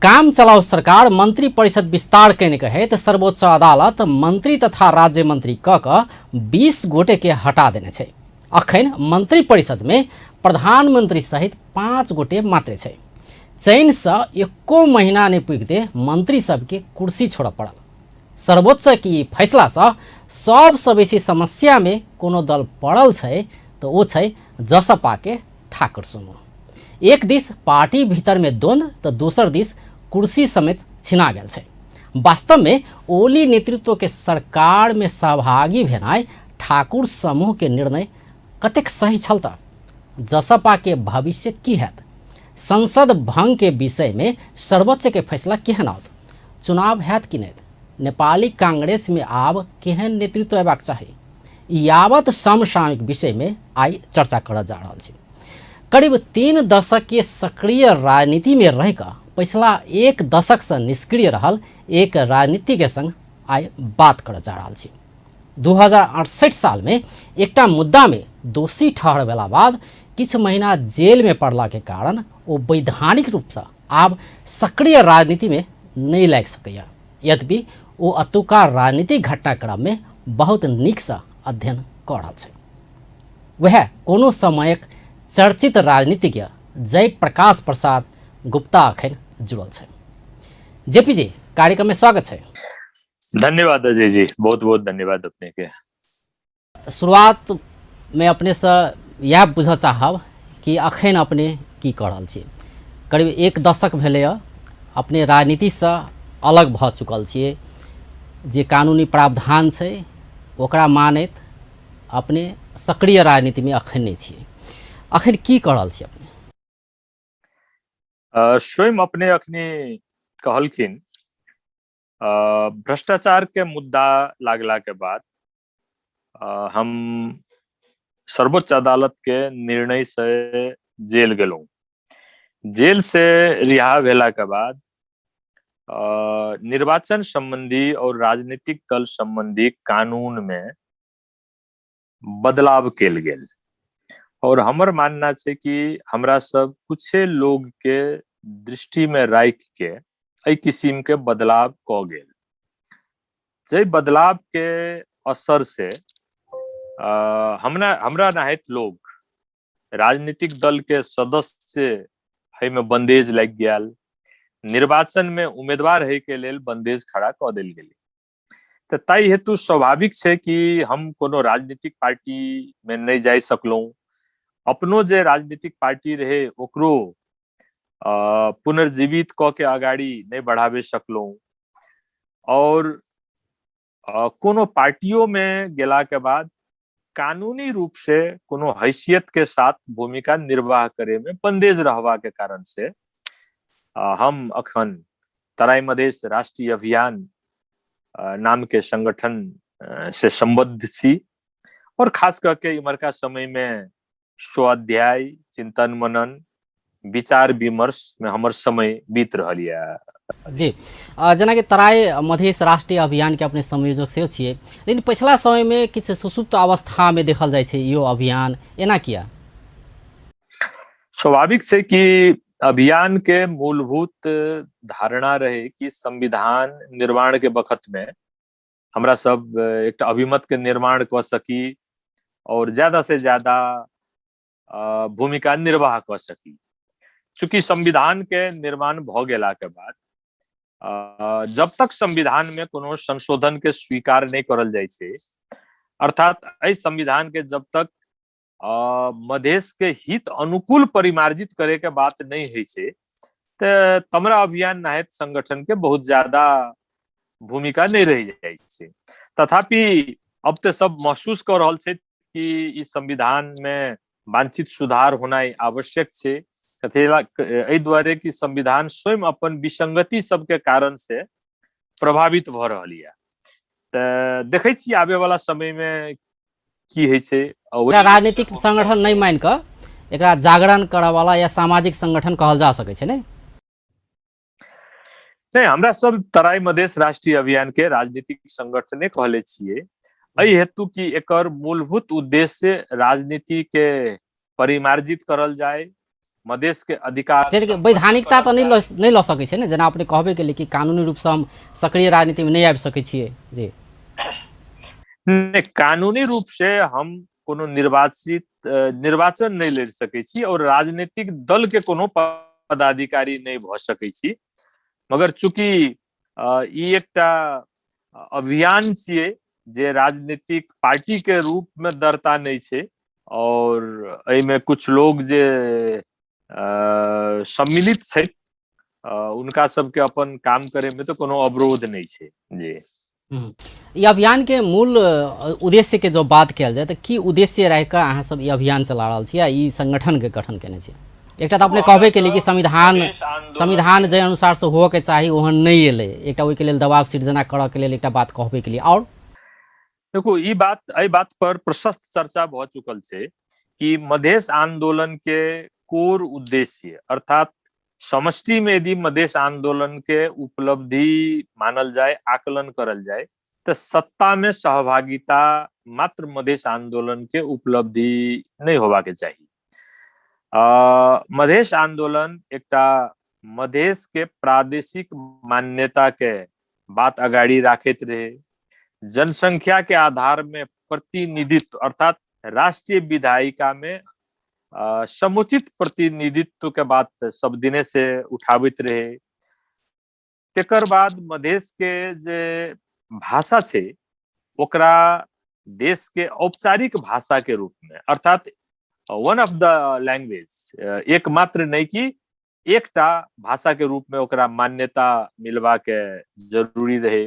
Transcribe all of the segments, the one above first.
काम चलाउ सरकार मंत्री परिषद विस्तार कैने कहे तो सर्वोच्च अदालत मंत्री तथा राज्य मंत्री क 20 गोटे के हटा देने छे। अखन मंत्री परिषद में प्रधानमंत्री सहित 5 गोटे मात्र छे। चयन से एको महीना नहीं पुगते मंत्री सबके कुर्सी छोड़ पड़ल। सर्वोच्च की फैसला से सबसे बेसी समस्या में कोनो दल पड़ल छे तो वो छे जसपा के ठाकुर समूह। एक दिस पार्टी भीतर में द्वंद्व तो दूसर दिस कुर्सी समेत छिना गेल छे। वास्तव में ओली नेतृत्व के सरकार में सहभागी भेनाय ठाकुर समूह के निर्णय कतेक सही छलता? जसपा के भविष्य की हैत? संसद भंग के विषय में सर्वोच्च के फैसला केहन आओत? चुनाव हैत कि नहीं? नेपाली कांग्रेस में आब केहन नेतृत्व अयबाक चाही? यावत समसामयिक विषय में आई चर्चा कर जा रहा है। करीब 3 दशक के सक्रिय राजनीति में रहकर पिछला 1 दशक से निष्क्रिय रहल एक राजनीति के संग आई बात कर जा रहा है। 2068 साल में एकटा मुद्दा में दोषी ठहरबेला बाद किछ महीना जेल में पड़ला के कारण वो वैधानिक रूप से आब सक्रिय राजनीति में नहीं लाग सकैया। यद्यपि वो अतुका राजनीतिक घटनाक्रम में बहुत नीक से अध्ययन कर रहा है। वह कोनो समयक चर्चित राजनीतिज्ञ जय प्रकाश प्रसाद गुप्ता अखन जुड़ल है। जेपी जी, कार्यक्रम में स्वागत है। धन्यवाद अजय जी, बहुत बहुत धन्यवाद अपने के। शुरुआत में अपने से यह बुझ चाहब कि अखन अपने की कर रहल छी। करीब 1 दशक भेलै अपने राजनीति से अलग भ चुकल छियै। जे कानूनी प्रावधान छै ओकरा मानैत अपने सक्रिय राजनीति में अखन नहीं छियै। अखन की कर रहल छी अपने? स्वयं अपने अखनी कहलखिन भ्रष्टाचार के मुद्दा लागला के बाद हम सर्वोच्च अदालत के निर्णय से जेल गेलौं। जेल से रिहा भेला के बाद निर्वाचन संबंधी और राजनीतिक दल संबंधी कानून में बदलाव केल गेल और हमर मानना छै कि हमरा सब कुछे लोग के दृष्टि में राख के एहि किस्म के बदलाव क गेल। जे बदलाव के असर से हमरा नाहित लोग राजनीतिक दल के सदस्य है में बंदेज लग गया। निर्वाचन में उम्मीदवार है के लेल बंदेज खड़ा क देल गेल। तो ताई हेतु स्वाभाविक छै कि हम कोनो राजनीतिक पार्टी में नहीं जा सकलौं। अपनो जे राजनीतिक पार्टी रहे ओकरो पुनर्जीवित क के आगाड़ी नहीं बढ़ावे सकलौं और कोनो पार्टियों में गेला के बाद कानूनी रूप से कोनो हैसियत के साथ भूमिका निर्वाह करे में बंदेज रहवा के कारण से हम अखन तराई मधेश राष्ट्रीय अभियान नाम के संगठन से संबद्ध छी और खास करके इमरका समय में स्वाध्याय, चिंतन मनन, विचार विमर्श में हमर समय बीत रहल है। जी, जना कि तराई मधेश राष्ट्रीय अभियान के अपने संयोजक से छियै, लेकिन पिछला समय में किछ सुसुप्त अवस्था में देखल जाय छै यो अभियान। एना किया? स्वाभाविक छै कि अभियान के मूलभूत धारणा रहे कि संविधान निर्माण के वक्त में हमरा सब एक अभिमत के निर्माण कर सकी और ज्यादा से ज्यादा भूमिका निर्वाह कर सकी। चूंकि संविधान के निर्माण भ गेला के बाद जब तक संविधान में कोनो संशोधन के स्वीकार नहीं करल जाय छै, अर्थात एहि संविधान के जब तक मधेश के हित अनुकूल परिमार्जित करे के बात नहीं है छै, तो तमरा अभियान नाहित संगठन के बहुत ज्यादा भूमिका नहीं रह जाय छै। तथापि अब तो सब महसूस कर रहल छै कि इस संविधान में वांछित सुधार होना आवश्यक छै। एहि द्वारे कि संविधान स्वयं अपन विसंगति सबके कारण से प्रभावित भ रहल है। तो देखे छी आबे वाला समय में की है छै। राजनीतिक संगठन नहीं मान के एकरा जागरण करे वाला या सामाजिक संगठन कहल जा सके छै? नहीं, हमरा सब तराई मधेश राष्ट्रीय अभियान के राजनीतिक संगठने कहले छियै। एहि हेतु कि एकर मूलभूत उद्देश्य राजनीति के परिमार्जित करल जाए, मधेश के अधिकार जेना कि वैधानिकता तो नहीं लऽ सकै छै ने, जेना अपने कहबे केलिए कि कानूनी रूप से हम सक्रिय राजनीति में नहीं आबि सकै छियै जी। नहीं, कानूनी रूप से हम कोनो निर्वाचन नहीं लड़ सकै छी और राजनीतिक दल के कोनो पदाधिकारी नहीं भ सकै छी, मगर चूंकि ई एकटा अभियान छियै जे राजनीतिक पार्टी के रूप में दरता नहीं छै और एहिमे कुछ लोग जे सम्मिलित छै उनका सबके अपन काम करे में तो कोनो अवरोध नहीं छै जी। ई अभियान के मूल उद्देश्य के जो बात कयल जाए तो की उद्देश्य रह के अहाँ सब ई अभियान चला रहल छी, ई संगठन के गठन केने छी? एकटा तो अपने कहबे केली कि संविधान जे अनुसार से हो के चाही ओहन नहीं एले, एकटा ओहि के लेल दबाव सृजना करऽ के लेल एकटा बात कहबे केली। और देखो ई बात पर प्रशस्त चर्चा भ चुकल छै कि मधेश आंदोलन के कोर उद्देश्य अर्थात समष्टि में यदि मधेश आंदोलन के उपलब्धि मानल जाए, आकलन करल जाए, तो सत्ता में सहभागिता मात्र मधेश आंदोलन के उपलब्धि नहीं होबा के चाहिए। मधेश आंदोलन एकटा मधेश के प्रादेशिक मान्यता के बात अगाड़ी राखैत रहे, जनसंख्या के आधार में प्रतिनिधित्व अर्थात राष्ट्रीय विधायिका में समुचित प्रतिनिधित्व के बात सब दिने से उठावित रहे। तेकर बाद मधेश के जे भाषा छे ओकरा देश के औपचारिक भाषा के रूप में अर्थात वन ऑफ द लैंग्वेज, एक मात्र नहीं कि एकटा भाषा के रूप में ओकरा मान्यता मिलवा के जरूरी रहे।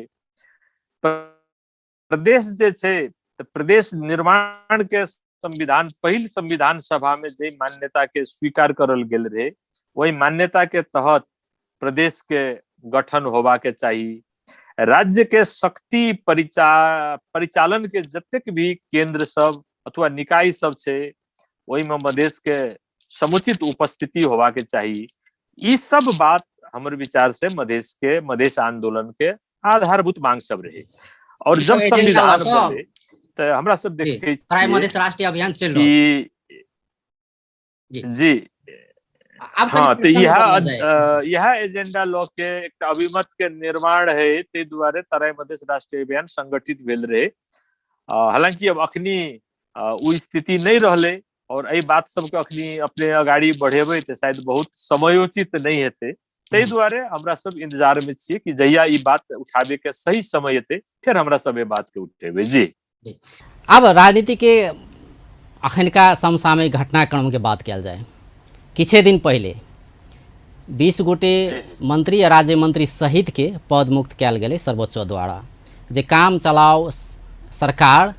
प्रदेश जे छे प्रदेश निर्माण के संविधान पहिल संविधान सभा में जे मान्यता के स्वीकार करल गेल रहे वही मान्यता के तहत प्रदेश के गठन होबा के चाहिए। राज्य के शक्ति परिचालन के जतेक भी केंद्र सब अथवा निकाय सब छे वही में मधेश के समुचित उपस्थिति होबा के चाहिए। ई सब बात हमर विचार से मधेश आंदोलन के आधारभूत मांग सब रहे। और जब संविधान बने तो हमरा सब देखते मधेश राष्ट्रीय अभियान चल रहा जी। हाँ, तो यह एजेंडा लॉ के एक अभिमत के निर्माण है, ते द्वारे तराई मधेश राष्ट्रीय अभियान संगठित भेल रहे। हालांकि अब अखनी उ स्थिति नहीं रहले और एहि बात सब के अखनी अपने अगाड़ी बढ़ेबे तो शायद बहुत समयोचित नहीं हेते, ते द्वारे हमरा सब इंतजार में छिए कि जहिया ई बात उठावे के सही समय हेते फिर हमरा सब ए बात के उठेबे जी। अब राजनीति के अखनका समसामयिक घटनाक्रम के बात कयल जाए, किछे दिन पहले 20 गोटे मंत्री या राज्य मंत्री सहित के पद मुक्त कयल गेलै सर्वोच्च द्वारा, जे काम चलाओ सरकार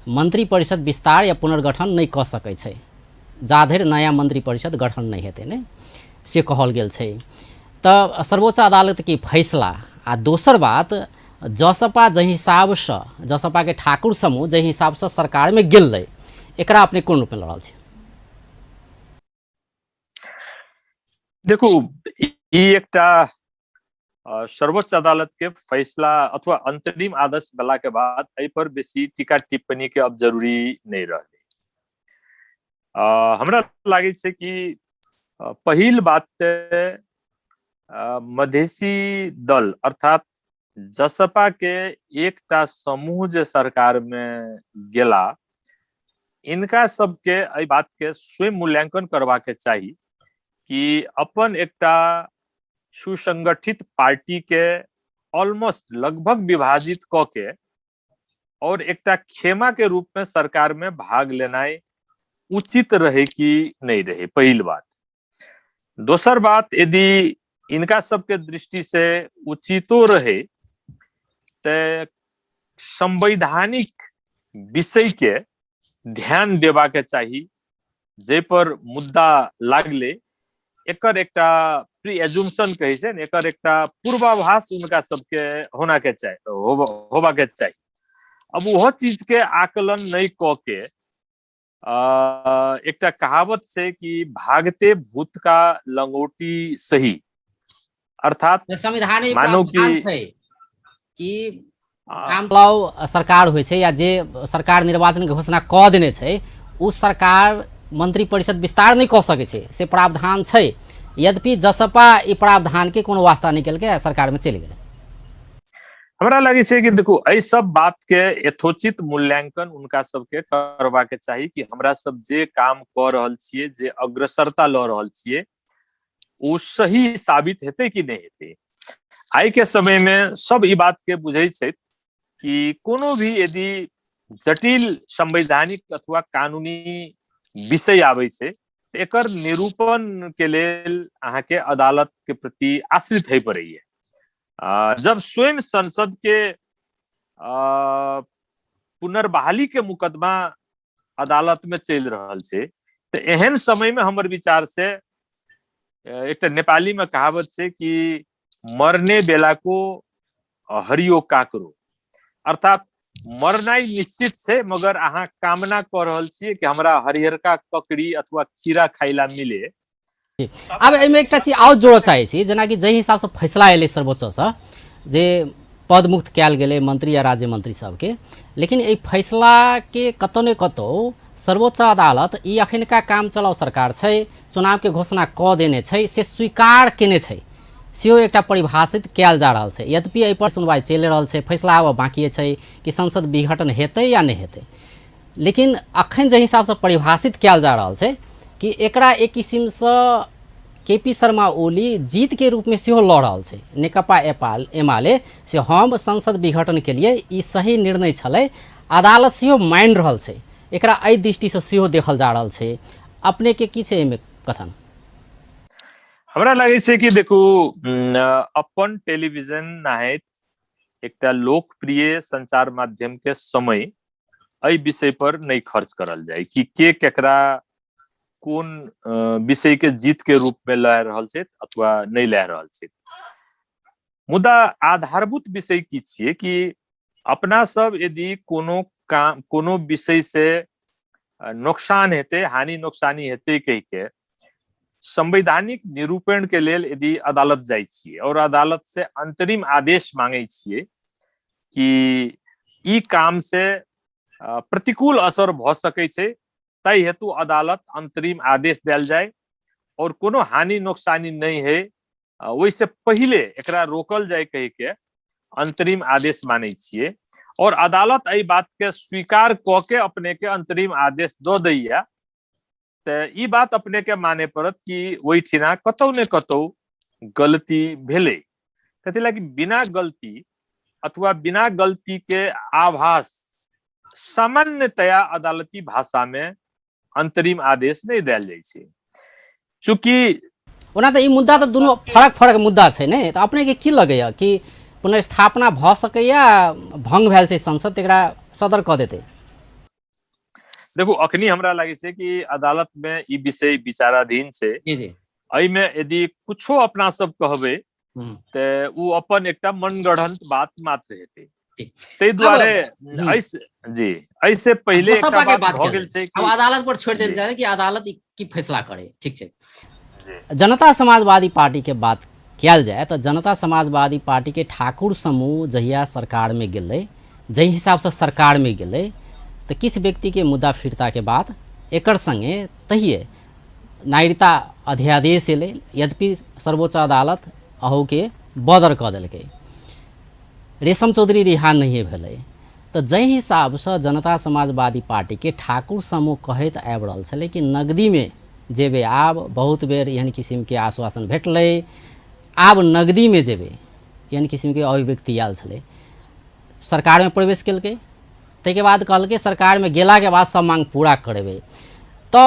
मंत्री परिषद विस्तार या पुनर्गठन नहीं कऽ सकै छै जाधरि नया मंत्री परिषद गठन नहीं हेतै ने से कहल गेल छै। तऽ सर्वोच्च अदालत के फैसला आ दोसर बात जसपा जहि हिसाब से जसपा के ठाकुर समूह जहि हिसाब से सरकार में गेलै एकरा अपने कोन रूप में लड़ल छै? देखो ई एकटा सर्वोच्च अदालत के फैसला अथवा अंतरिम आदेश भेला के बाद एहि पर बेसी टीका टिप्पणी के अब जरूरी नहीं रहले। हमरा लागे छै कि पहिल बात मधेसी दल अर्थात जसपा के एकटा समूह जे सरकार में गेला इनका सबके एहि बात के स्वयं मूल्यांकन करवा के चाहिए कि अपन एकटा सुसंगठित पार्टी के ऑलमोस्ट लगभग विभाजित क के और एकटा खेमा के रूप में सरकार में भाग लेनाइ उचित रहे कि नहीं रहे, पहिल बात। दोसर बात, यदि इनका सबके दृष्टि से उचितो रहे तो संवैधानिक विषय के ध्यान देवा के चाहिए, जे पर मुद्दा लागले एकर एकटा प्री एजुम्पशन कहे छै ने, एकर एकटा पूर्वाभास उनका सबके होना के चाहिए होबा के चाहिए। अब वह चीज के आकलन नहीं क के एकटा कहावत से कि भागते भूत का लंगोटी सही, अर्थात संविधान मानो कि काम चलाओ सरकार होइ छै या जे सरकार निर्वाचन के घोषणा क देने छै उ सरकार मंत्री परिषद विस्तार नहीं कऽ सकै छै से प्रावधान छै, यद्यपि जसपा ई प्रावधान के कोनो वास्ता नहीं केलकै, सरकार में चलि गेलै। हमरा लगे छै कि देखो एहि सब बात के यथोचित मूल्यांकन उनका सबके करबा के चाही कि हमरा सब जे काम कर रहल छियै, जे अग्रसरता लऽ रहल छियै, वो सही साबित हेतै कि नहीं हेतै। आइ के समय में सब ई बात के बुझै छै कि कोनो भी यदि जटिल संवैधानिक अथवा कानूनी विषय आबै छै तऽ एकर निरूपण के लेल अहाँ के अदालत के प्रति आश्रित होइ पड़ैया। जब स्वयं संसद के पुनर्बहाली के मुकदमा अदालत में चल रहल छै तो एहन समय में हमर विचार से एक नेपाली में कहावत छै कि मरने बेला को हरियो काकरो, अर्थात मरनाई निश्चित छै मगर अहाँ कामना कर रहल छियै कि हमरा हरिहरका ककड़ी अथवा खीरा खाइला मिले। अब एहिमे एकटा चीज और जोड़ऽ चाहै छी, जेना कि जाहि हिसाब से फैसला एलै सर्वोच्च से जे पद मुक्त कयल गेलै मंत्री या राज्य मंत्री सबके, लेकिन एहि फैसला के कतौ ने कतौ सर्वोच्च अदालत ई अखनका काम चलाउ सरकार छै, चुनाव के घोषणा कऽ देने छै से स्वीकार केने छै, सेहो एकटा परिभाषित कयल जा रहल छै। यद्यपि एहि पर सुनवाई चलि रहल छै, फैसला आबऽ बाकी छै कि संसद विघटन हेतै या नहीं हेतै, लेकिन अखन जाहि हिसाब से परिभाषित कयल जा रहल छै कि एकरा एक किसिम से केपी शर्मा ओली जीत के रूप में सेहो लड़ रहल छै, नेकपा एमाले से हम संसद विघटन के लिए ई सही निर्णय छलै, अदालत सेहो मानि रहल छै, एकरा एहि दृष्टि से सेहो देखल जा रहल छै। अपने के की छै एहिमे कथन? हमरा लगे छै कि देखो अपन टेलीविजन नाहित एकटा लोकप्रिय संचार माध्यम के समय एहि विषय पर नहीं खर्च करल जाए कि के केकरा कोन विषय के जीत के रूप में लए रहल छै अथवा नहीं लए रहल छै। मुदा आधारभूत विषय की छियै कि अपना सब यदि कोनो विषय से नुकसान हेतै, हानि नुकसानी हेतै कहि के संवैधानिक निरूपण के लेल यदि अदालत जाइ छियै और अदालत से अंतरिम आदेश मांगे छियै कि ई काम से प्रतिकूल असर भ सकै छै, ताहि हेतु अदालत अंतरिम आदेश देल जाए और कोनो हानि नुकसानी नहीं है वैसे पहले एकरा रोकल जाए कहि के अंतरिम आदेश माने छियै और अदालत एहि बात के स्वीकार क के अपने के अंतरिम आदेश दऽ दैया तऽ ई बात अपने के माने पड़त कि ओहिठिना कतौ ने कतौ गलती भेलै। कथी लए कि बिना गलती अथवा बिना गलती के आभास सामान्यतया अदालती भाषा में अंतरिम आदेश नहीं देल जाइ छै। चूंकि ओना तऽ ई मुद्दा तऽ दुनू फरक फरक मुद्दा छै ने, तऽ अपने के की लगैया कि पुनर्स्थापना भ सकैया, भंग भेल छै संसद, एकरा सदर कऽ देतै? देखो अखनी हमरा लागे छै कि अदालत में ई विषय विचाराधीन छै, एहि में यदि कुछो अपना सब कहबै तऽ उ अपन एकटा मनगढ़ंत बात मात्र हेतै, ताहि दुआरे ऐसे पहले एकटा बात भ गेल छै कि अदालत पर छोड़ देल जाए कि अदालत की फैसला करे। ठीक छै, जनता समाजवादी पार्टी के बात कयल जाए तऽ जनता समाजवादी पार्टी के ठाकुर समूह जहिया सरकार में गेलै, जहि हिसाब से सरकार में गेलै तो किस व्यक्ति के मुद्दा फिरता के बाद एकर संगे तहिए नागरिकता अध्यादेश एलै, यद्यपि सर्वोच्च अदालत अहू के बदर कऽ देलकै, रेशम चौधरी रिहा नहीं भेलै। तो जहि हिसाब से जनता समाजवादी पार्टी के ठाकुर समूह कहैत आबि रहल छलै कि नगदी में जेबे, आब बहुत बेर एहन किस्म के आश्वासन भेटलै, आब नगदी में जेबे एहन किस्म के अभिव्यक्ति आयल छलै, सरकार में प्रवेश केलकै, ताहिके बाद कहलकै सरकार में गेला के बाद सब मांग पूरा करेबै। तो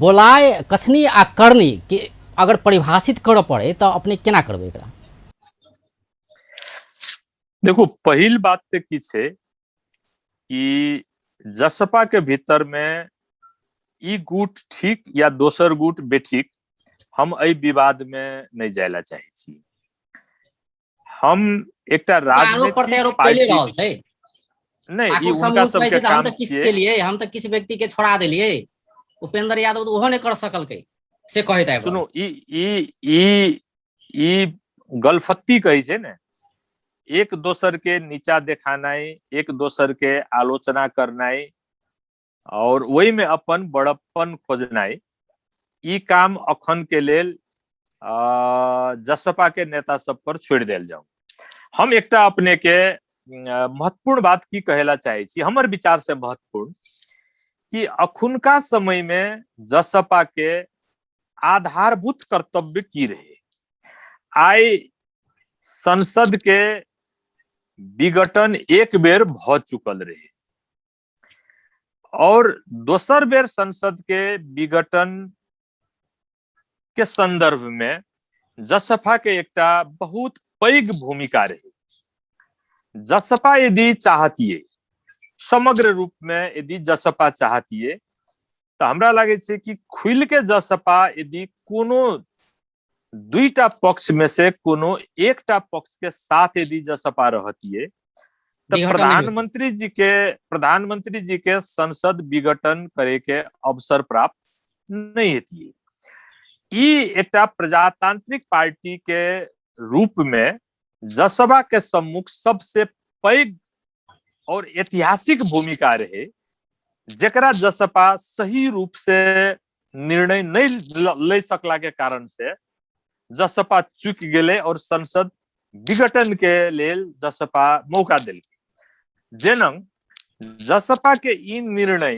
बोलाय कथनी आ करनी कि अगर परिभाषित करऽ पड़े तो अपने केना करबै एकरा? देखो पहिल बात तो की छै कि जसपा के भीतर में ई गुट ठीक या दोसर गुट बेठीक हम एहि विवाद में नहीं जाय ला चाहे छी। हम एकटा राजनीतिक पार्टी नहीं, ई उनका सबके काम छियै। हम तो किसी व्यक्ति के छोड़ा देलिए, उपेंद्र यादव तो ओहो नहीं कर सकलकै से कहैत आबि रहल। सुनो ई गलफत्ती कहै छै ने, एक दोसर के नीचा देखानाई, एक दोसर के आलोचना करनाई और वही में अपन बड़प्पन खोजनाई, ई काम अखन के लेल जसपा के नेता सब पर छोड़ देल जाऊ। हम एकटा अपने के महत्वपूर्ण बात की कहेला चाहे छी, हमर विचार से महत्वपूर्ण, कि अखुनका समय में जसपा के आधारभूत कर्तव्य की रहे। आई संसद के विघटन एक बेर भ चुकल रहे और दोसर बेर संसद के विघटन के संदर्भ में जसपा के एकटा बहुत पैघ भूमिका रहे। जसपा यदि चाहतिए, समग्र रूप में यदि जसपा चाहतिए, तो हमरा लगे छे कि खुल के जसपा यदि कोनो दुईटा पक्ष में से कोनो एकटा पक्ष के साथ यदि जसपा रहतिए, तो प्रधानमंत्री जी के संसद विघटन करे के अवसर प्राप्त नहीं हेतिए। ई एकटा प्रजातांत्रिक पार्टी के रूप में जसपा के सम्मुख सबसे पैघ और ऐतिहासिक भूमिका रहे, जेकरा जसपा सही रूप से निर्णय नहीं ले सकला के कारण से जसपा चूक गेले और संसद विघटन के लेल जसपा मौका दिल। जेनंग जसपा के ई निर्णय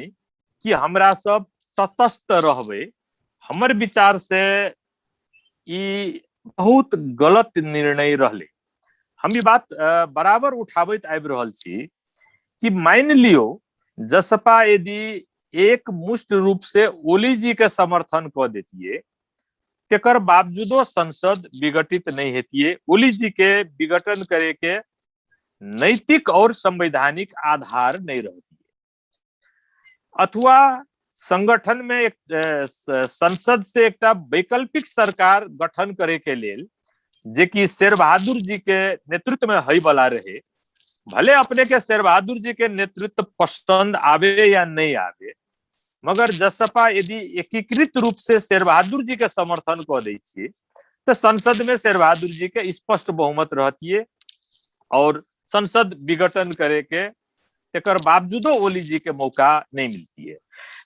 कि हमरा सब तटस्थ रहबे, हमर विचार से ई बहुत गलत निर्णय रहले। हम ई बात बराबर उठाबैत आबि रहल छी कि मान लियो जसपा यदि एक मुष्ट रूप से ओली जी के समर्थन कर देतिए, तेकर बावजूदो संसद विघटित नहीं हेतिए। ओली जी के विघटन करे के नैतिक और संवैधानिक आधार नहीं रहती, अथवा संगठन में एक संसद से एक वैकल्पिक सरकार गठन करे के लेल, जे कि शेर बहादुर जी के नेतृत्व में हई वाला रहे। भले अपने के शेर बहादुर जी के नेतृत्व पसंद आवे या नहीं आवे, मगर जसपा यदि एकीकृत रूप से शेर बहादुर जी के समर्थन कर दै छिए, तो संसद में शेर बहादुर जी के स्पष्ट बहुमत रहती है और संसद विघटन करे के तेकर बावजूदो ओली जी के मौका नहीं मिलती है।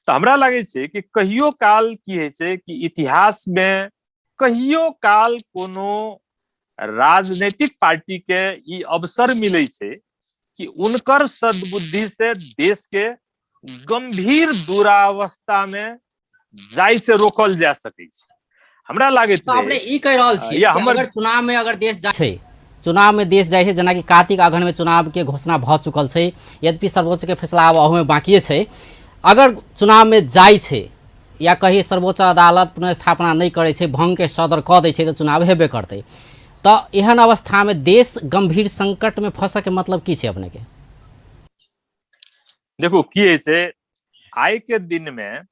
तो हमरा लगे छे कि कहियो काल की है छे कि इतिहास में कहियो काल कोनो राजनीतिक पार्टी के ई अवसर मिले छे कि उनकर सद्बुद्धि से देश के गंभीर दुरावस्था में जाय से रोकल जा सके छे। हमरा लागे तो अपने ई कह रहल छी कि अगर चुनाव में अगर देश जाय, चुनाव में देश जाए जेना कि कार्तिक अगहन में चुनाव के घोषणा भ चुकल है, यद्यपि सर्वोच्च के फैसला अब अहू में बाकी है। अगर चुनाव में जाय छे या कहीं सर्वोच्च अदालत पुनर्स्थापना नहीं करे छे, भंग के सदर क दै छे, तो चुनाव हेबे करते। तो एहन अवस्था में देश गंभीर संकट में फंस के मतलब की छे अपने के? देखो की है, आय के दिन में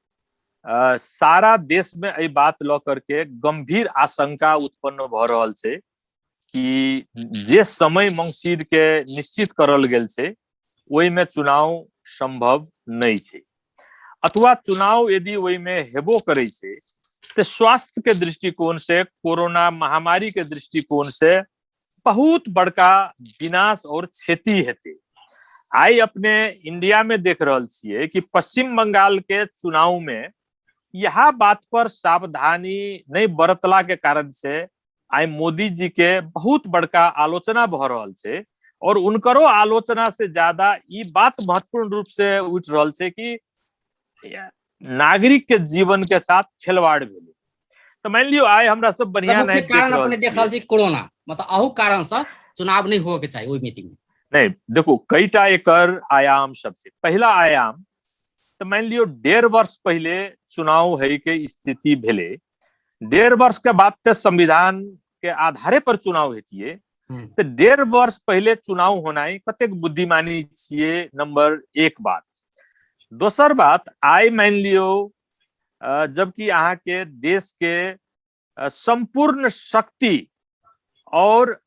सारा देश में ए बात ल करके गंभीर आशंका उत्पन्न भ रहल छे कि जे समय मंगसिर के निश्चित करल गेल छे, ओहि में चुनाव संभव नहीं छे, अथवा चुनाव यदि ओहि में हेबो करे छे तो स्वास्थ्य के दृष्टिकोण से, कोरोना महामारी के दृष्टिकोण से बहुत बड़का विनाश और क्षति हेते। आई अपने इंडिया में देख रहल छिए कि पश्चिम बंगाल के चुनाव में यह बात पर सावधानी नहीं बरतला के कारण से आई मोदी जी के बहुत बड़का आलोचना भ रहल छे, और उनकरो आलोचना से ज्यादा ई बात महत्वपूर्ण रूप से उठ रहल छे कि नागरिक के जीवन के साथ खिलवाड़ भेले। तो मान लियो आई हमरा सब बढ़िया नहीं देख रहल छी कोरोना, मतलब अहू कारण से चुनाव नहीं हो के चाहिए ओई मीटिंग में। नहीं, देखो कईटा एकर आयाम सबसे पहला आयाम, तो मान लियो 1.5 वर्ष पहले चुनाव है के स्थिति भेले, 1.5 वर्ष के बाद ते संविधान के आधारे पर चुनाव हेतिए, तो 1.5 वर्ष पहले चुनाव होनाई कतेक बुद्धिमानी छिए, नंबर 1 बात। दोसर बात, आई मान लियो जबकि अहाँ के देश के संपूर्ण शक्ति और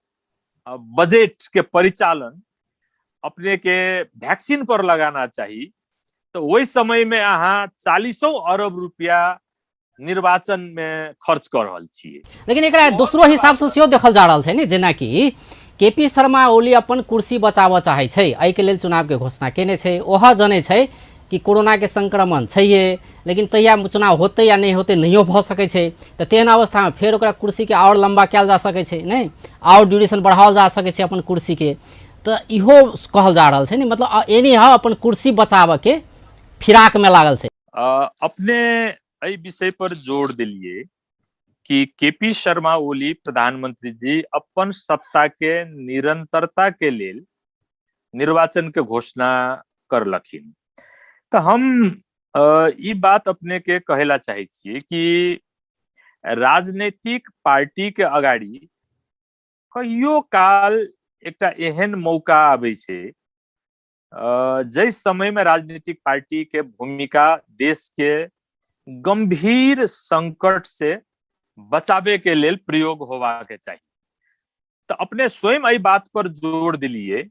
बजट के परिचालन अपने के वैक्सीन पर लगाना चाहिए, तो वही समय में अहाँ 40 अरब रुपया निर्वाचन में खर्च कर रहल छिए। लेकिन एकरा दोसरो हिसाब से सेहो देखल जा रहल छै ने, जेना कि केपी शर्मा ओली अपन कुर्सी बचाबऽ चाहे छै, एहि के लेल चुनाव के घोषणा केने छै। ओहा जने छै कि कोरोना के संक्रमण छैहे, लेकिन तहिया चुनाव होते या नहीं होते नहियो भऽ सकै छै। तऽ तेहन अवस्थामे फेर ओकरा कुर्सी के और लंबा कयल जा सकै छै, नहीं और ड्यूरेशन बढ़ाओल जा सकै छै अपन कुर्सी के। तऽ इहो कहल जा रहल छै, मतलब एनी ह अपन कुर्सी बचाबऽ के फिराक में लागल छै। अपने एहि विषय पर जोर दिलिए कि केपी शर्मा ओली प्रधानमंत्री जी अपन सत्ता के निरंतरता के लेल निर्वाचन के घोषणा करलखिन। तो हम ई बात अपने के कहेला चाहे छिए कि राजनीतिक पार्टी के अगाड़ी कहियो काल एकटा एहन मौका आबै छै जै समय में राजनीतिक पार्टी के भूमिका देश के गंभीर संकट से बचावे के लेल प्रयोग होवा के चाहिए। तो अपने स्वयं एहि बात पर जोर दिलिए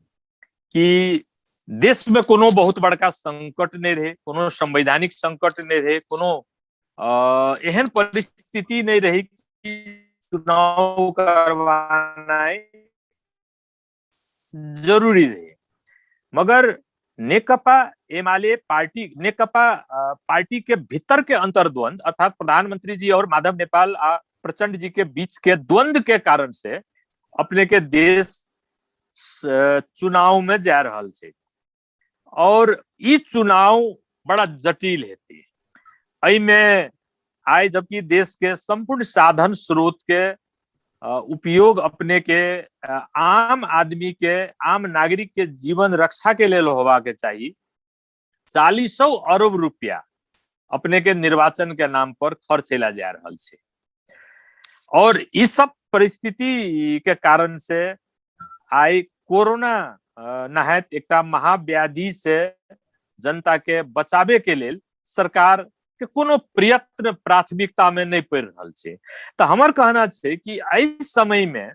कि देश में कोनो बहुत बड़का संकट नहीं रहे, कोनो संवैधानिक संकट नहीं रहे, कोनो एहन परिस्थिति नहीं रही कि चुनाव करवाना जरूरी रहे। मगर नेकपा एमाले पार्टी के भीतर के अंतर्द्वंद अर्थात प्रधानमंत्री जी और माधव नेपाल आ प्रचंड जी के बीच के द्वंद के कारण से अपने के देश चुनाव में जा रहल छै और ई चुनाव बड़ा जटिल हेतै। एहि में आइ जबकि देश के संपूर्ण साधन स्रोत के उपयोग अपने के आम आदमी के, आम नागरिक के जीवन रक्षा के लेल होवा के चाहिए, 40 अरब रुपया अपने के निर्वाचन के नाम पर खर्चेला जा रहल छै। और इस सब परिस्थिति के कारण से आई कोरोना नाहत एकटा महाव्याधि से जनता के बचावे के लेल सरकार के कोनो प्रयत्न प्राथमिकता में नहीं पड़ रहल छै। तो हमर कहना छै कि एहि समय में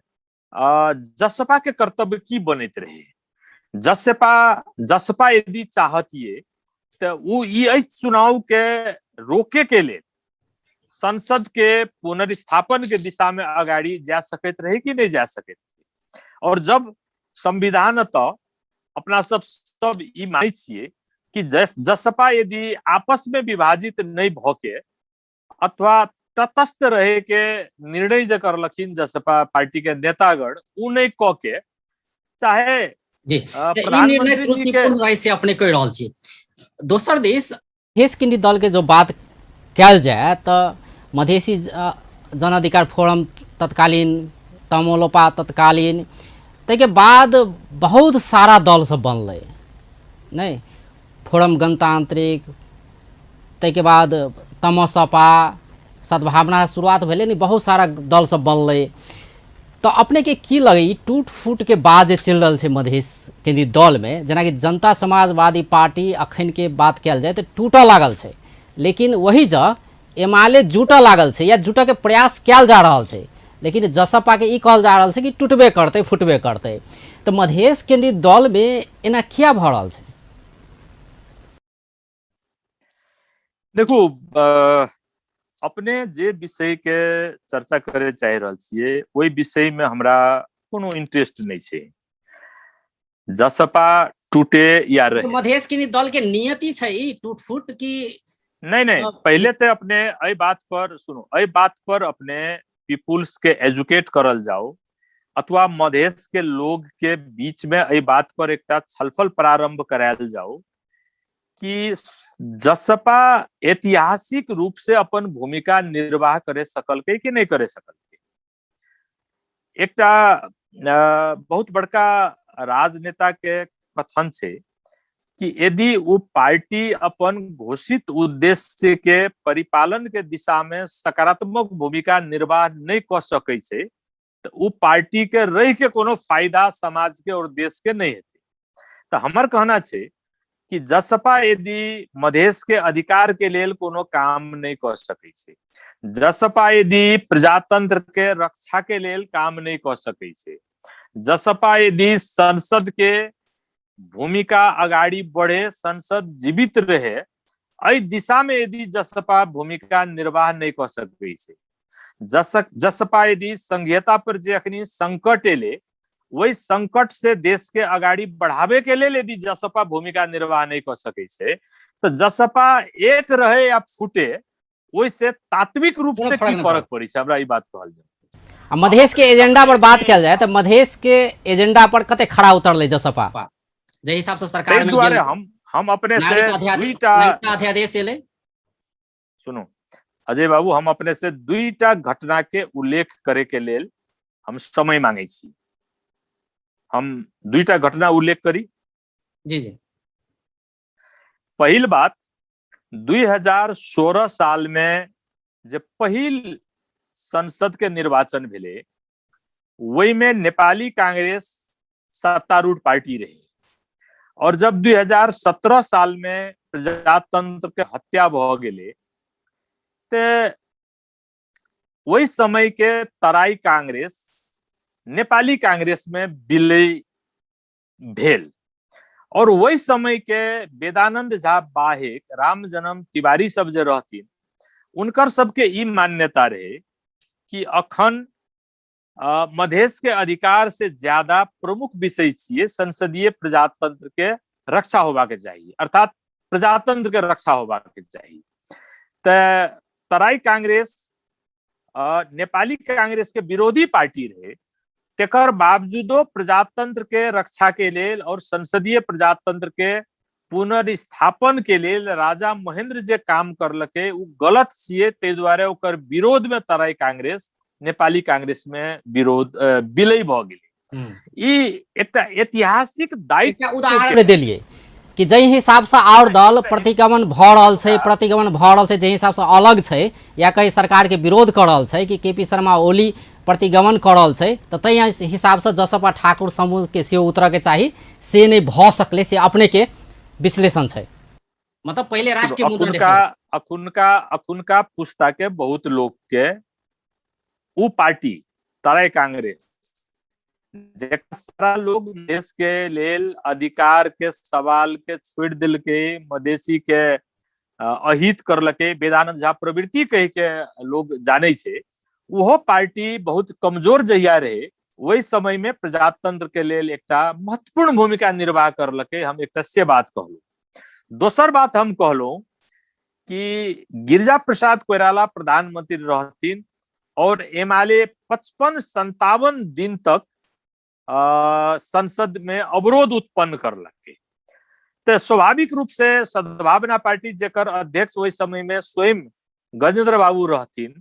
जसपा के कर्तव्य की बनैत रहे। जसपा यदि चाहतिए तो वो ई चुनाव के रोके के लिए संसद के पुनर्स्थापन के दिशा में अगाड़ी जा सकते रहे कि नहीं जा सकते। और जब संविधान तो अपना सब ई मानै छिए कि जसपा यदि आपस में विभाजित नहीं भके अथवा तटस्थ रहे के निर्णय जे करलखिन जसपा पार्टी के नेतागण उ नहीं क के चाहे जी प्रधानमंत्री त्रुटिपूर्ण राय से अपने कह रहल छी। दोसर देश केंद्रीय दल के जो बात कल जाए तो मधेसी जन अधिकार फोरम तत्कालीन, तमोलोपा तत्कालीन, तै बाद बहुत सारा दल सब बनल नहीं, फोरम गणतांत्रिक, तै बाद तमसपा, सद्भावना शुरुआत भेले नहीं, बहुत सारा दल सब बनल। तो अपने के की लगे टूट फूट के बाद चल रहा है मधेश केंद्रीय दल में, जना कि जनता समाजवादी पार्टी अखन के बात कल जाए तो टूटा लागल है, लेकिन वही एमाले जुटा लागल है या जुटा के प्रयास कल जा रहा है, लेकिन जसपा के कहल जा रहा है कि टूटबे करते फुटबे करते। तो मधेश केंद्रीय दल में एना क्या भ रहा है? देखो अपने जे विषय के चर्चा करे चाह रहल छिए वही विषय में हमरा कोनो इंटरेस्ट नहीं छै। जसपा टूटे या रहे, मधेश केंद्रीय दल के नियति छै टूट फूट की नहीं पहले तो अपने एहि बात पर सुनो, एहि बात पर अपने पीपुल्स के एजुकेट करल जाओ अथवा मधेश के लोग के बीच में एहि बात पर एकटा छलफल प्रारंभ करायल जाओ कि जसपा ऐतिहासिक रूप से अपन भूमिका निर्वाह करे सकलकै कि नहीं करे सकलकै। एकटा बहुत बड़का राजनेता के कथन छै कि यदि वो पार्टी अपन घोषित उद्देश्य के परिपालन के दिशा में सकारात्मक भूमिका निर्वाह नहीं कर सकै छै तो वो पार्टी के रह के कोनो फायदा समाज के और देश के नहीं हेतै। तो हमर कहना छै कि जसपा यदि मधेश के अधिकार के लेल कोनो काम नहीं कर सकै छै, जसपा यदि प्रजातंत्र के रक्षा के लेल काम नहीं कर सकै छै, जसपा यदि संसद के भूमिका अगाड़ी बढ़े, संसद जीवित रहे, एहि दिशा में यदि जसपा भूमिका निर्वाह नहीं कर सकै छै, जसपा यदि संघीयता पर जे अखनी संकट एले वही संकट से देश के अगाडि बढ़ावे के लेल यदि जसपा भूमिका निर्वाह नहीं कर सकै छै तो जसपा एक रहे या फूटे ओहिसे तात्विक रूप से की फर्क पड़ी छै, हमरा ई बात कहल जाए। मधेश के एजेंडा पर बात कल जाए तो मधेश के एजेंडा पर कते खड़ा उतरले जसपा जे हिसाब से सरकार में दुआरे हम अपने से दुईटा अध्यादेश एले। सुनो अजय बाबू, हम अपने से दुईटा घटना के उल्लेख करे के लेल हम समय मांगे छी। हम दुईटा घटना उल्लेख करी। जी जी। पहिल बात 2016 साल में जब पहिल संसद के निर्वाचन भेले वही में नेपाली कांग्रेस सत्तारूढ़ पार्टी रहे, और जब 2017 साल में प्रजातंत्र के हत्या भ गेले ते वही समय के तराई कांग्रेस नेपाली कांग्रेस में विलय भेल, और वही समय के वेदानंद झा बाहेक राम जन्म तिवारी सब जे रहथिन उनकर सबके ई मान्यता रहे कि अखन मधेश के अधिकार से ज्यादा प्रमुख विषय छिए संसदीय प्रजातंत्र के रक्षा होबा के चाहिए, अर्थात प्रजातंत्र के रक्षा होबा के चाहिए। तराई कांग्रेस नेपाली कांग्रेस के विरोधी पार्टी रहे, तेकर बावजूदो प्रजातंत्र के रक्षा के लेल और संसदीय प्रजातंत्र के पुनर्स्थापन के लेल राजा महेंद्र जे काम करलके उ गलत छिए, ते दुआरे ओकर विरोध में तराई कांग्रेस नेपाली कांग्रेस में विरोध विलय भ गेलै। ई एकटा ऐतिहासिक दायित्व उदाहरण देलिए कि जे हिसाब से और दल प्रतिगमन भ रहल छै, जे हिसाब से अलग छै या कहीं सरकार के विरोध कर रहल छै कि केपी शर्मा ओली प्रतिगमन कर रहल छै, तो तै हिसाब से जसपा ठाकुर समूह के सेहो उतर के चाहिए से नहीं भ सकले, से अपने के विश्लेषण छै। मतलब पहले राष्ट्रीय मुद्दा अखुनका पुस्ता के बहुत लोग के उ पार्टी तराई कांग्रेस सारा लोग देश के लेल अधिकार के सवाल के छोड़ दिल के मधेसी के अहित करलके, वेदानंद झा प्रवृत्ति कह के लोग जाने छे, वो पार्टी बहुत कमजोर जहिया रहे वही समय में प्रजातंत्र के लेल एकटा महत्वपूर्ण भूमिका निर्वाह करलके। हम एकटा से बात कहलू। दोसर बात हम कहलू कि गिरिजा प्रसाद कोइराला प्रधानमंत्री रहथिन और एमाले 55-57 दिन तक संसद में अवरोध उत्पन्न करलके, तो स्वाभाविक रूप से सद्भावना पार्टी जेकर अध्यक्ष वही समय में स्वयं गजेंद्र बाबू रहथिन,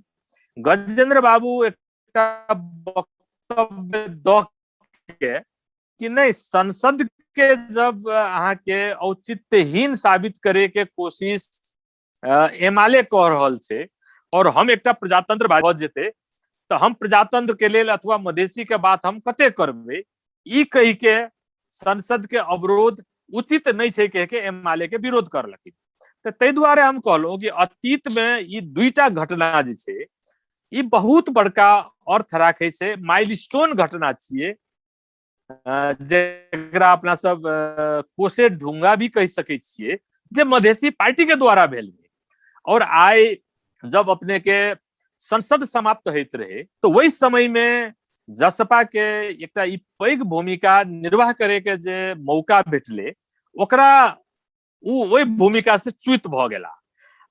गजेंद्र बाबू एक वक्तव्य द के कि नहीं संसद के जब अहाँ के औचित्यहीन साबित करे के कोशिश एमाले कह रहल छे और हम एकटा प्रजातंत्र भ जेते तो हम प्रजातंत्र के लेल अथवा मधेसी के बात हम कते करबे, ई कह के संसद के अवरोध उचित नहीं छे कह के एमाले के विरोध करलखिन। तो तै दुआरे हम कहलो कि अतीत में ई दुईटा घटना जे छे ई बहुत बड़का अर्थ राखे छे, माइलस्टोन घटना छिए, जेकरा अपना सब कोसे ढूंगा भी कह सके छिए, जे मधेसी पार्टी के द्वारा भेल। और आय जब अपने के संसद समाप्त होइत रहे तो वही समय में जसपा के एकटा ई पैघ भूमिका निर्वाह करे के जे मौका भेटले ओकरा उ वही भूमिका से च्युत भ गेला।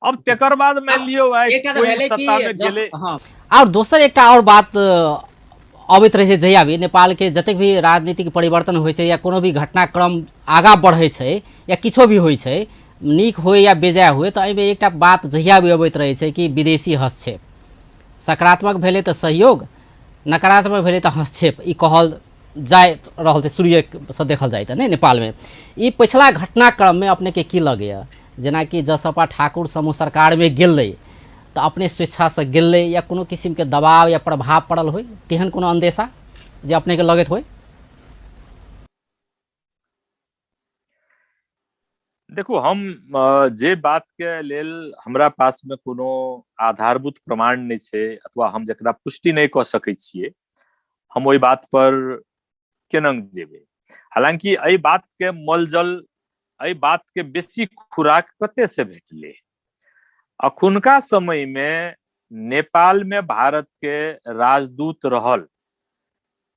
अब तेकर बाद मान लियो कोई सत्ता में गेले। और दोसर एकटा और बात अबैत रहे छै, जहिया भी नेपाल के जतेक भी राजनीतिक परिवर्तन होइ छै या कोनो भी घटनाक्रम आगा बढ़े छै या किछो भी होइ छै, नीक हो या बेजाय हो, तो एहिमे एकटा बात जहिया भी अबैत रहे छै कि विदेशी हस्तक्षेप, सकारात्मक भेले तो सहयोग, नकारात्मक भेले तो हस्तक्षेप, ई कहल जाय रहल छै शुरू से देखल जाए तो नहीं नेपाल में। ई पिछला घटनाक्रम में अपने के की लगे, जेना कि जसपा ठाकुर समूह सरकार में गेलै तो अपने स्वेच्छा से गेलै या कोनो किस्म के दबाव या प्रभाव पड़ल हो, तेहन कोनो अंदेशा जे अपने के लगत हो? देखो हम जे बात के लेल हमरा पास में कोनो आधारभूत प्रमाण नहीं छे अथवा हम जकरा पुष्टि नहीं कर सकै छिए, हम ओई बात पर केना जेबे। हालांकि एई बात के मलजल, एई बात के बेसी खुराक कते से भेटले। अखुनका समय में नेपाल में भारत के राजदूत रहल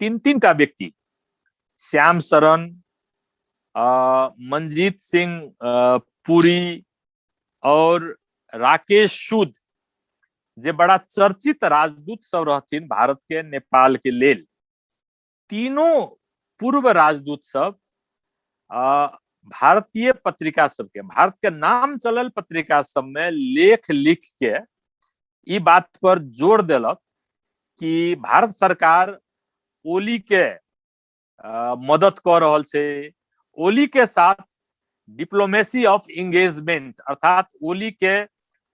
3-3 टा व्यक्ति श्याम शरण, मंजीत सिंह पुरी और राकेश सूद जे बड़ा चर्चित राजदूत सब रहथिन भारत के नेपाल के लेल, तीनों पूर्व राजदूत सब भारतीय पत्रिका सबके, भारत के नाम चलल पत्रिका सब में लेख लिख के ई बात पर जोर देलक कि भारत सरकार ओली के मदद कर रहल छै, ओली के साथ डिप्लोमेसी ऑफ एंगेजमेंट अर्थात ओली के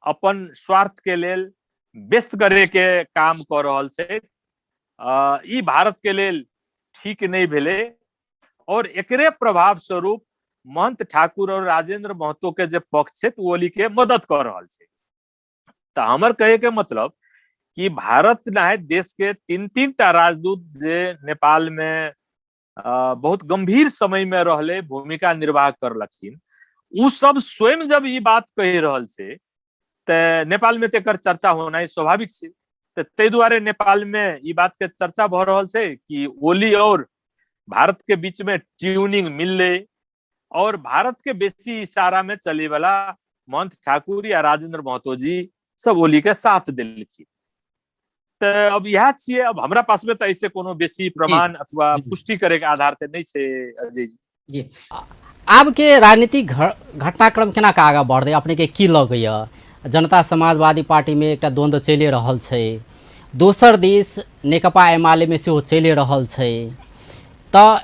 अपन स्वार्थ के लेल व्यस्त करे के काम कर रहल छै, ई भारत के लेल ठीक नहीं भेले और एकरे प्रभाव स्वरूप महंत ठाकुर और राजेंद्र महतो के जे पक्ष है ओली के मदद कर रहल छै। तो हमर कहे के मतलब कि भारत ना देश के तीन तीन टा राजदूत जे नेपाल में बहुत गंभीर समय में रहले भूमिका निर्वाह करलखिन, उ सब स्वयं जब ई बात कही रहल छै ते नेपाल में तेकर चर्चा होना ही स्वाभाविक छै। तो तै दुआरे नेपाल में ई बात के चर्चा भ रहल छै कि ओली और भारत के बीच में ट्यूनिंग मिलले और भारत के बेसी इशारा में चले वाला महंत ठाकुर या राजेंद्र महतो जी सब ओली के साथ देलखिन। तो अब यह छिए, अब हमरा पास में तो ऐसे कोनो बेसी प्रमाण अथवा पुष्टि करे के आधार ते नहीं छे अजय जी। जी आब के राजनीतिक घटनाक्रम केना का आगा बढ़ अपने के की लगैया? जनता समाजवादी पार्टी में एक द्वंद्व चलि रहल छै, दोसर दिस नेकपा एमाले में सेहो चलि रहल छै, तो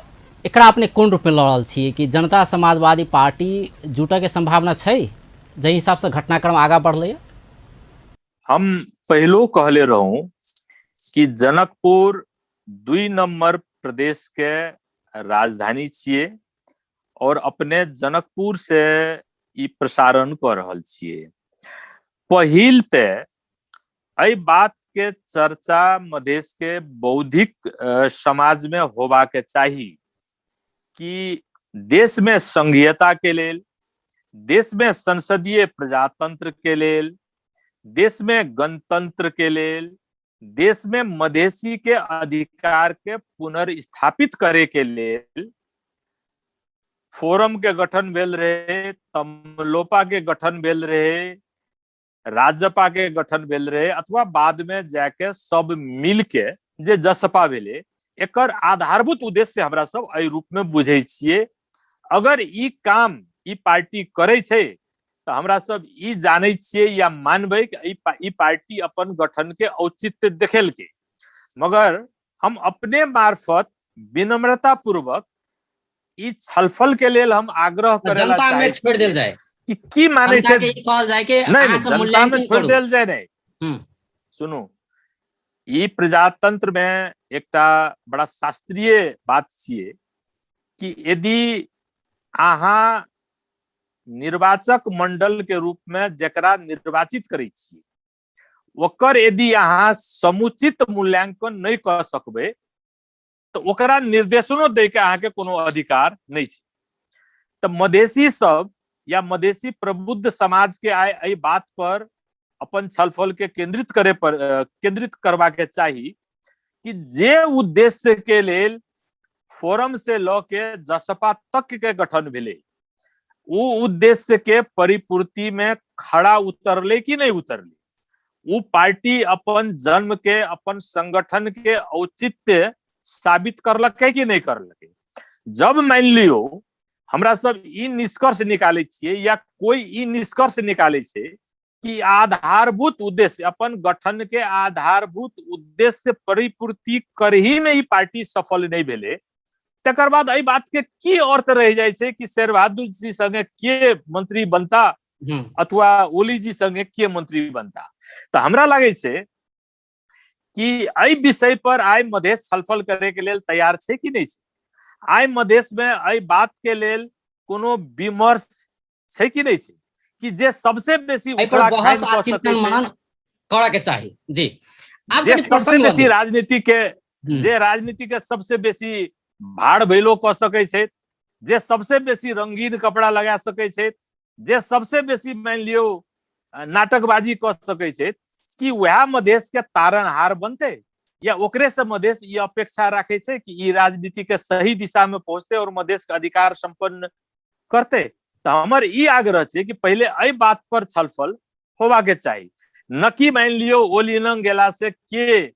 एकरा अपने कोन रूप में लड़ल छिए कि जनता समाजवादी पार्टी जुटे के संभावना छै जे हिसाब से घटनाक्रम आगा बढ़ले? हम पहलो कहले रहूं कि जनकपुर 2 नंबर प्रदेश के राजधानी छिए और अपने जनकपुर से ई प्रसारण कर रहल छिए। पहिल ते एहि बात के चर्चा मधेश के बौद्धिक समाज में होबा के चाही कि देश में संघीयता के लेल, देश में संसदीय प्रजातंत्र के लेल, देश में गणतंत्र के लेल, देश में मधेसी के अधिकार के पुनर्स्थापित करे के लेल फोरम के गठन भेल रहे, तमलोपा के गठन भेल रहे, राजपा के गठन भेल रहे अथवा बाद में जाके सब मिल के जे जसपा भेले, एकर आधारभूत उद्देश्य हमरा सब एहि रूप में बुझे छिए। अगर ई काम ई पार्टी करे छै तो हमरा सब ई जाने छिए या मानबे कि ई पार्टी अपन गठन के औचित्य देखेल के, मगर हम अपने मार्फत विनम्रता पूर्वक ई छलफल के लेल हम आग्रह करेला चाहे छोड़ देल जाए कि माने छै कहल जाए के नहीं जनता में छोड़ देल जाए नहीं। सुनू, ई प्रजातंत्र में एकटा बड़ा शास्त्रीय बात छिए कि यदि अहाँ निर्वाचक मंडल के रूप में जकरा निर्वाचित करे छी ओकर यदि अहाँ समुचित मूल्यांकन नहीं कर सकबे तो ओकरा निर्देशनो दे के अहाँ के कोनो अधिकार नहीं छै। तो मधेसी सब या मधेसी प्रबुद्ध समाज के आय एहि बात पर अपन छलफल के केंद्रित करवा के चाही कि जे उद्देश्य के लेल फोरम से ल के जसपा तक के गठन भेले वो उद्देश्य के परिपूर्ति में खड़ा उतरले कि नहीं उतरले, वो पार्टी अपन जन्म के अपन संगठन के औचित्य साबित करलक कि नहीं करलक। जब मान लियो हमरा सब ई निष्कर्ष निकाले छिए या कोई ई निष्कर्ष निकाले छे कि आधारभूत उद्देश्य अपन गठन के आधारभूत उद्देश्य परिपूर्ति कर ही में ई पार्टी सफल नहीं भेले, तकर बाद एहि बात के की अर्थ रह जाए छे कि शेर बहादुर जी संगे के मंत्री बनता अथवा ओली जी संगे के मंत्री बनता। तो हमरा लगे छे कि एहि विषय पर आइ मधेश छलफल करे के लेल तैयार छे कि नहीं छे, आइ मधेश में एहि बात के लेल कोनो विमर्श छे कि नहीं छे कि जे सबसे बेसी करे के चाही जी, जे सबसे बेसी राजनीति के सबसे बेसी भाड़ भैलो क सके छे, जे सबसे बेसी रंगीन कपड़ा लगा सके छे, जे सबसे बेसी मान लियो नाटकबाजी क सके छे कि वह मधेश के तारणहार बनते या ओकरे से मधेश ये अपेक्षा रखे छै कि ई राजनीति के सही दिशा में पहुंचते और मधेश के अधिकार संपन्न करते। तो हमर ई आग्रह छै कि पहले एहि बात पर छलफल होबा के चाही, न कि मान लियो ओली नंग गेला से के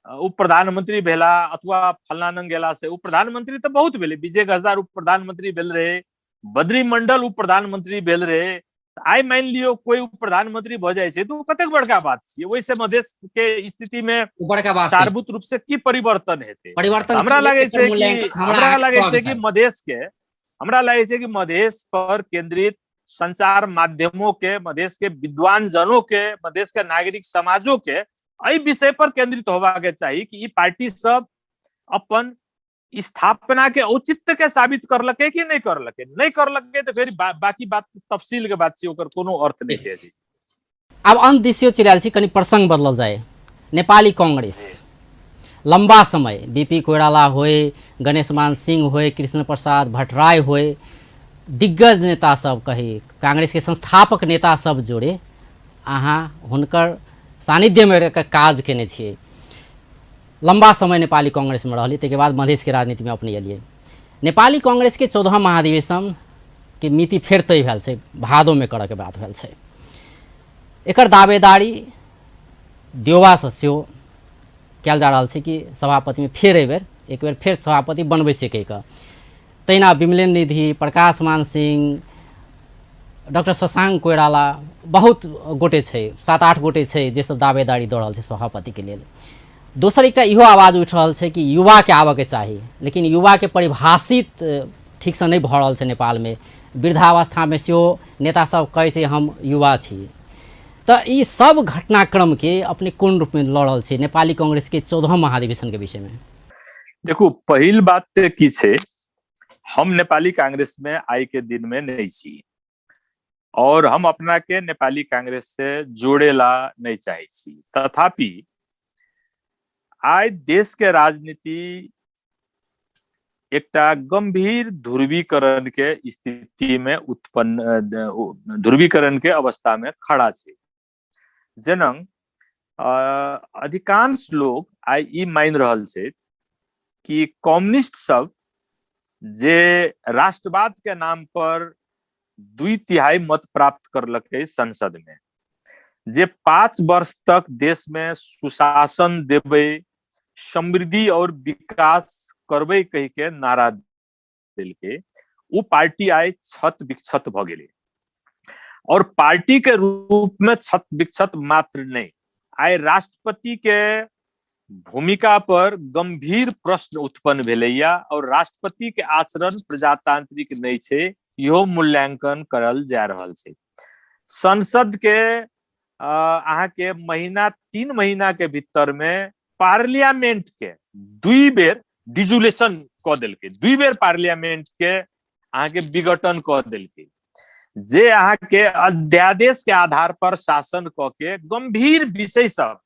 उप प्रधानमंत्री भेला अथवा फलना नंग गेला से उप प्रधानमंत्री तो बहुत भेले, विजय गजदार उप प्रधानमंत्री भेल रहे, बद्री मंडल उप प्रधानमंत्री भेल रहे। आई मान लियो कोई उप प्रधानमंत्री भ जाए छै तो कतेक बड़का बात छै, वैसे मधेश के स्थिति में बड़का बात सारभूत रूप से की परिवर्तन हेतै। परिवर्तन हमरा लगे छै कि मधेश पर केंद्रित संचार माध्यमों के, मधेश के विद्वान जनों के, मधेश के नागरिक समाजों के एहि विषय पर केंद्रित होबा के चाहिए कि ई पार्टी सब अपन स्थापना के औचित्य के साबित करलकै कि नहीं करलकै। नहीं करलकै तो फिर बाकी बात तफसील के बात छै, ओकर कोनो अर्थ नहीं छै। अब अंत दिसियो चिरायल छी, कनि प्रसंग बदलल जाए। नेपाली कांग्रेस लंबा समय बीपी कोइराला होए, गणेश मान सिंह होए, कृष्ण प्रसाद भट्टराय होए, दिग्गज नेता सब कही, कांग्रेस के संस्थापक नेता सब जोड़े अहाँ हुनकर सानिध्य में काज केने छियै। लंबा समय नेपाली कांग्रेस में रहली, ताहिके बाद मधेश के राजनीति में अपने एलिए। नेपाली कांग्रेस के 14वां महाधिवेशन के मिति फेर तय भेल छै, भादो में करऽ के बात भेल छै। एकर दावेदारी देवा से सेहो कयल जा रहल छै कि सभापति में फेर एक बेर फेर सभापति बनबै सकै कऽ। तहिना विमलेन निधि, प्रकाश मान सिंह, डॉक्टर शशांक कोइराला, बहुत गोटे छै, 7-8 गोटे छै जे सब दावेदारी दऽ रहल छै सभापति के लेल। दोसर एकटा इहो आवाज उठि रहल छै कि युवा के आबऽ के चाही, लेकिन युवा के परिभाषित ठीक से नहीं भऽ रहल छै नेपाल में। वृद्धावस्था में सेहो नेता सब कहै छै हम युवा छी। तो ई सब घटनाक्रम के अपने कोन रूप में लऽ रहल छै नेपाली कांग्रेस के 14वां महाधिवेशन के विषय में? देखो, पहिल बात ते की छै, हम नेपाली कांग्रेस में आइ के दिन में नहीं छी और हम अपना के नेपाली कांग्रेस से जोड़ेला नहीं चाहे छी। तथापि आइ देश के राजनीति एकटा गंभीर ध्रुवीकरण के स्थिति में ध्रुवीकरण के अवस्था में खड़ा छै। जनंग अधिकांश लोग आई ई मान रहल छै कि कम्युनिस्ट सब जे राष्ट्रवाद के नाम पर 2/3 मत प्राप्त करलकै संसद में, जे 5 वर्ष तक देश में सुशासन देबै, समृद्धि और विकास करबै कह के नारा देलकै, वो पार्टी आई छत विक्षत भ गेलै। और पार्टी के रूप में छत विक्षत मात्र नहीं, आई राष्ट्रपति के भूमिका पर गंभीर प्रश्न उत्पन्न भेलैया और राष्ट्रपति के आचरण प्रजातांत्रिक नहीं छै, इहो मूल्यांकन करल जा रहल छै। संसद के अहाँ के 3 महीना के भीतर में पार्लियामेंट के 2 बेर डिजुलेशन क देलकै, 2 बेर पार्लियामेंट के अहाँ के विघटन क देलकै, जे अहाँ के अध्यादेश के आधार पर शासन क के गंभीर विषय सब,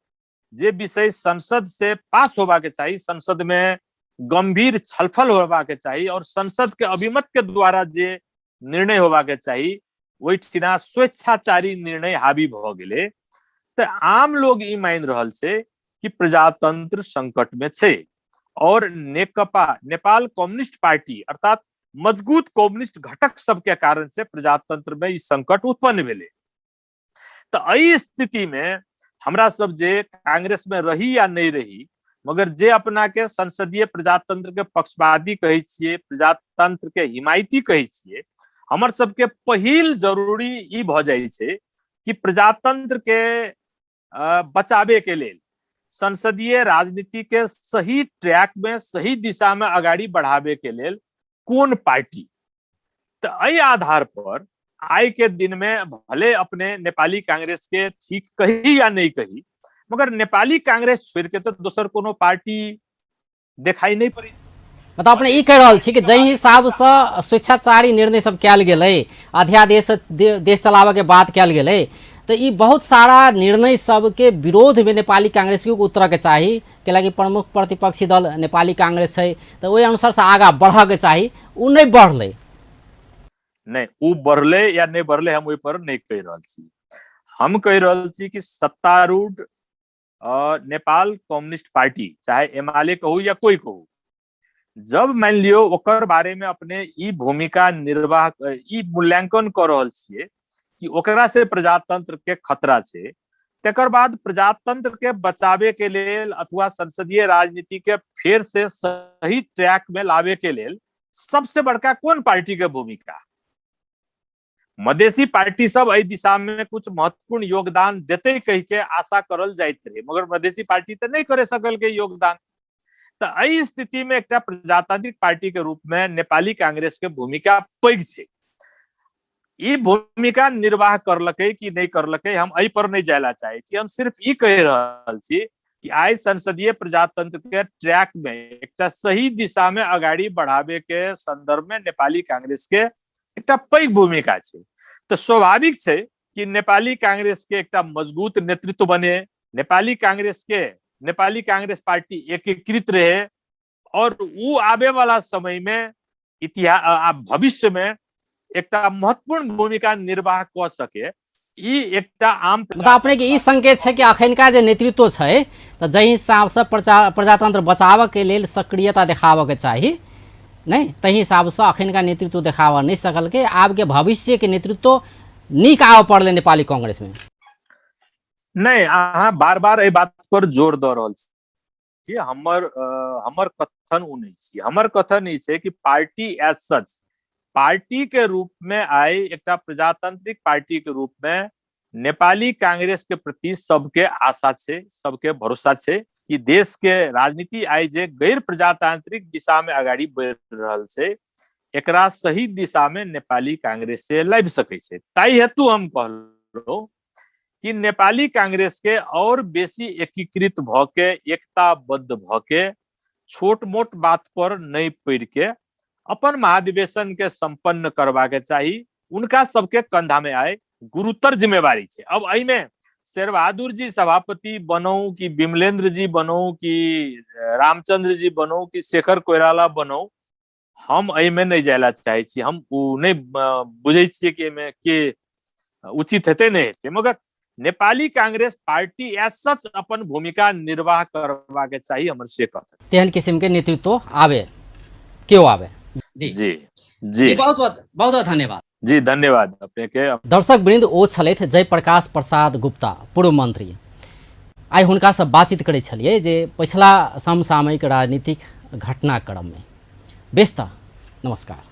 जे विषय संसद से पास होबा के चाहिए, संसद में गंभीर छलफल होबा के चाहिए और संसद के अभिमत के द्वारा जे निर्णय होबा के चाहिए, वही ठिना स्वेच्छाचारी निर्णय हावी भ गेलै। तो आम लोग ई मान रहल छै कि प्रजातंत्र संकट में छै और नेकपा नेपाल कम्युनिस्ट पार्टी अर्थात मजबूत कम्युनिस्ट घटक सबके कारण से प्रजातंत्र में ई संकट उत्पन्न भेलै। तो एहि स्थिति में हमरा सब जे कांग्रेस में रही या नहीं रही, मगर जे अपना के संसदीय प्रजातंत्र के पक्षवादी कहे छिए, प्रजातंत्र के हिमायती कहे छिए, हमर सबके पहिल जरूरी ई भ जाय छै कि प्रजातंत्र के बचावे के लेल संसदीय राजनीति के सही ट्रैक में, सही दिशा में आगाड़ी बढ़ावे के लेल कौन पार्टी। तो एहि आधार पर आई के दिन में भले अपने नेपाली कांग्रेस के ठीक कही या नहीं कही, मगर नेपाली कांग्रेस छोड़ के तो दोसर कोनो पार्टी देखाई नहीं पड़ी। मतलब अपने ई कह रहल छी कि जहि हिसाब से स्वेच्छाचारी निर्णय सब कयल गेलै, अध्यादेश देश चलावे के बात कयल गेलै, तो ई बहुत सारा निर्णय सब के विरोध में नेपाली कांग्रेस के उतर के चाही, कैलाकि प्रमुख प्रतिपक्षी दल नेपाली कांग्रेस है, तो वही अनुसार से आगा बढ़ के चाही, उ नहीं बढ़ले। नहीं, उ बढ़ले या नहीं बढ़ले हम ओहि पर नहीं कह रहल छी। हम कह रहल छी कि सत्तारूढ़ नेपाल कम्युनिस्ट पार्टी, चाहे एमाले कहू या कोई कहू, जब मान लियो ओकर बारे में अपने ई भूमिका निर्वाह, ई मूल्यांकन कर रहल छियै कि ओकरा से प्रजातंत्र के खतरा छै, तकर बाद प्रजातंत्र के बचावे के लेल अथवा संसदीय राजनीति के फिर से सही ट्रैक में लावे के लेल सबसे बड़का कौन पार्टी के भूमिका? मधेसी पार्टी सब एहि दिशा में कुछ महत्वपूर्ण योगदान देते कह के आशा करल जाइत रहे, मगर मधेसी पार्टी तो नहीं करे सकल के योगदान। तो एहि स्थिति में एक प्रजातांत्रिक पार्टी के रूप में नेपाली कांग्रेस के भूमिका पैघ छै। ई भूमिका निर्वाह करलकै कि नहीं करलकै हम एहि पर नहीं जायला चाहे छी। हम सिर्फ ई कह रहल छी कि आई संसदीय प्रजातंत्र के ट्रैक में एक सही दिशा में अगाड़ी बढ़ावे के संदर्भ में नेपाली कांग्रेस के एक पैघ भूमिका छै। तो स्वाभाविक छै कि नेपाली कांग्रेस के एक मजबूत नेतृत्व बने, नेपाली कांग्रेस पार्टी एकीकृत रहे और वो आवे वाला समय में इतिहास भविष्य में एक महत्वपूर्ण भूमिका निर्वाह कर सके। ई एक आम मतलब अपने के ई संकेत है कि अखनका जे नेतृत्व है तो जही हिसाब से प्रजातंत्र बचाव के लेल सक्रियता देखाव के चाहिए, नहीं तही हिसाब से अखनका नेतृत्व देखाव नहीं सकल के। आब के भविष्य के नेतृत्व नीक आव पड़ले नेपाली कांग्रेस में। नहीं, अहाँ बार बार एहि बात पर जोर दऽ रहल छी। हमर कथन उ नहीं छी। हमर कथन ई छै कि पार्टी एज सच, पार्टी के रूप में आई एक प्रजातांत्रिक पार्टी के रूप में नेपाली कांग्रेस के प्रति सबके आशा छै, सबके भरोसा छै कि देश के राजनीति आई जे गैर प्रजातांत्रिक दिशा में अगाड़ी बढ़ रहल छै, एकरा सही दिशा में नेपाली कांग्रेस से लाबि सकै छै। ताहि हेतु हम कहलहुँ कि नेपाली कांग्रेस के और बेसी एकीकृत भ के, एकताबद्ध भ के, छोट मोट बात पर नहीं पड़ के अपन महाधिवेशन के संपन्न करवा के चाहिए। उनका सबके कंधा में आए गुरुतर जिम्मेवारी है। अब एहि में शेरबहादुर जी सभापति बनो कि विमलेंद्र जी बनो कि रामचंद्र जी बनो कि शेखर कोइराला बनो, हम एहि में नहीं जायला चाहे छी। हम नहीं बुझे छिए कि एहिमे के उचित हेतै नहीं हेतै, मगर Nepali Congress party as such अपन भूमिका निर्वाह करवा के चाहिए। हमर से कथन तेहन किस्म के नेतृत्व आवे, क्यों आवे। जी जी जी, बहुत बहुत धन्यवाद। जी धन्यवाद अपने के। दर्शक वृंद ओ छलैथ जयप्रकाश प्रसाद गुप्ता, पूर्व मंत्री। आई हुनका से बातचीत करै छलियै जे पिछला समसामयिक राजनीतिक घटनाक्रम में। बेस्ता नमस्कार।